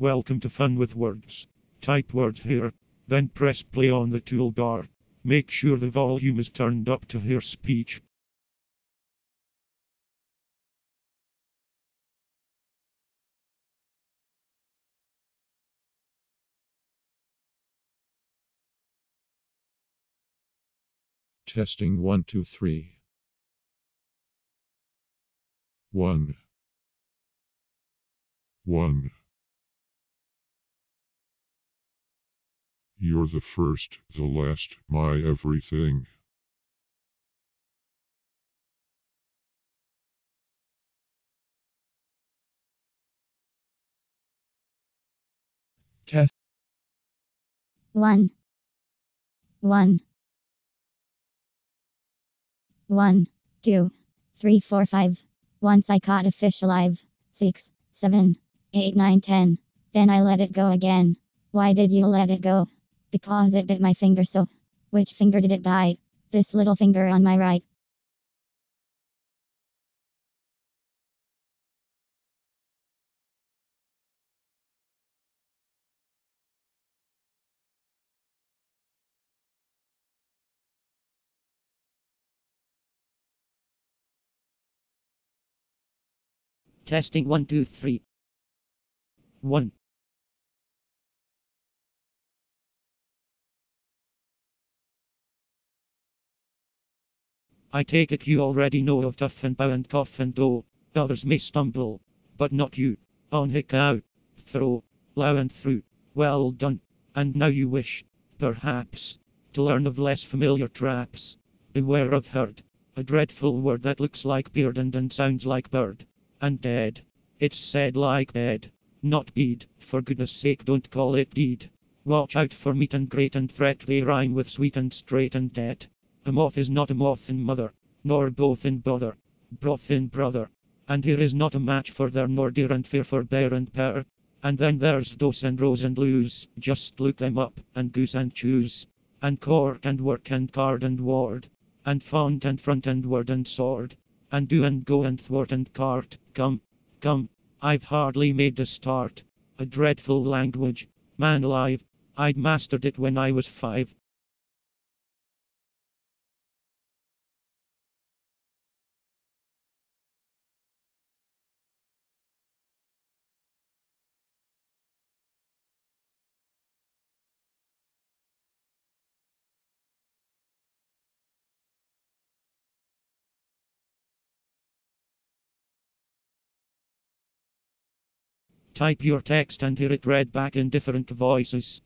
Welcome to Fun with Words. Type words here, then press play on the toolbar. Make sure the volume is turned up to hear speech. Testing 1 2 3. 1 1. You're the first, the last, my everything. Test 1 1 1 2 3 4 5. Once I caught a fish alive. 6 7 8 9 10. Then I let it go again. Why did you let it go? Because it bit my finger so. Which finger did it bite? This little finger on my right. Testing 1 2 3. 1. I take it you already know of tough and bow and cough and dough. Others may stumble, but not you. On hick out, throw, low and through. Well done. And now you wish, perhaps, to learn of less familiar traps. Beware of herd, a dreadful word that looks like beard and sounds like bird. And dead. It's said like bed, not bead. For goodness sake don't call it deed. Watch out for meat and great and threat, they rhyme with sweet and straight and dead. A moth is not a moth in mother, nor both in bother, broth in brother. And here is not a match for there, nor deer and fear for bear and pear. And then there's dose and rose and lose, just look them up, and goose and choose. And cork and work and card and ward, and font and front and word and sword, and do and go and thwart and cart. Come, come, I've hardly made a start. A dreadful language, man alive, I'd mastered it when I was 5. Type your text and hear it read back in different voices.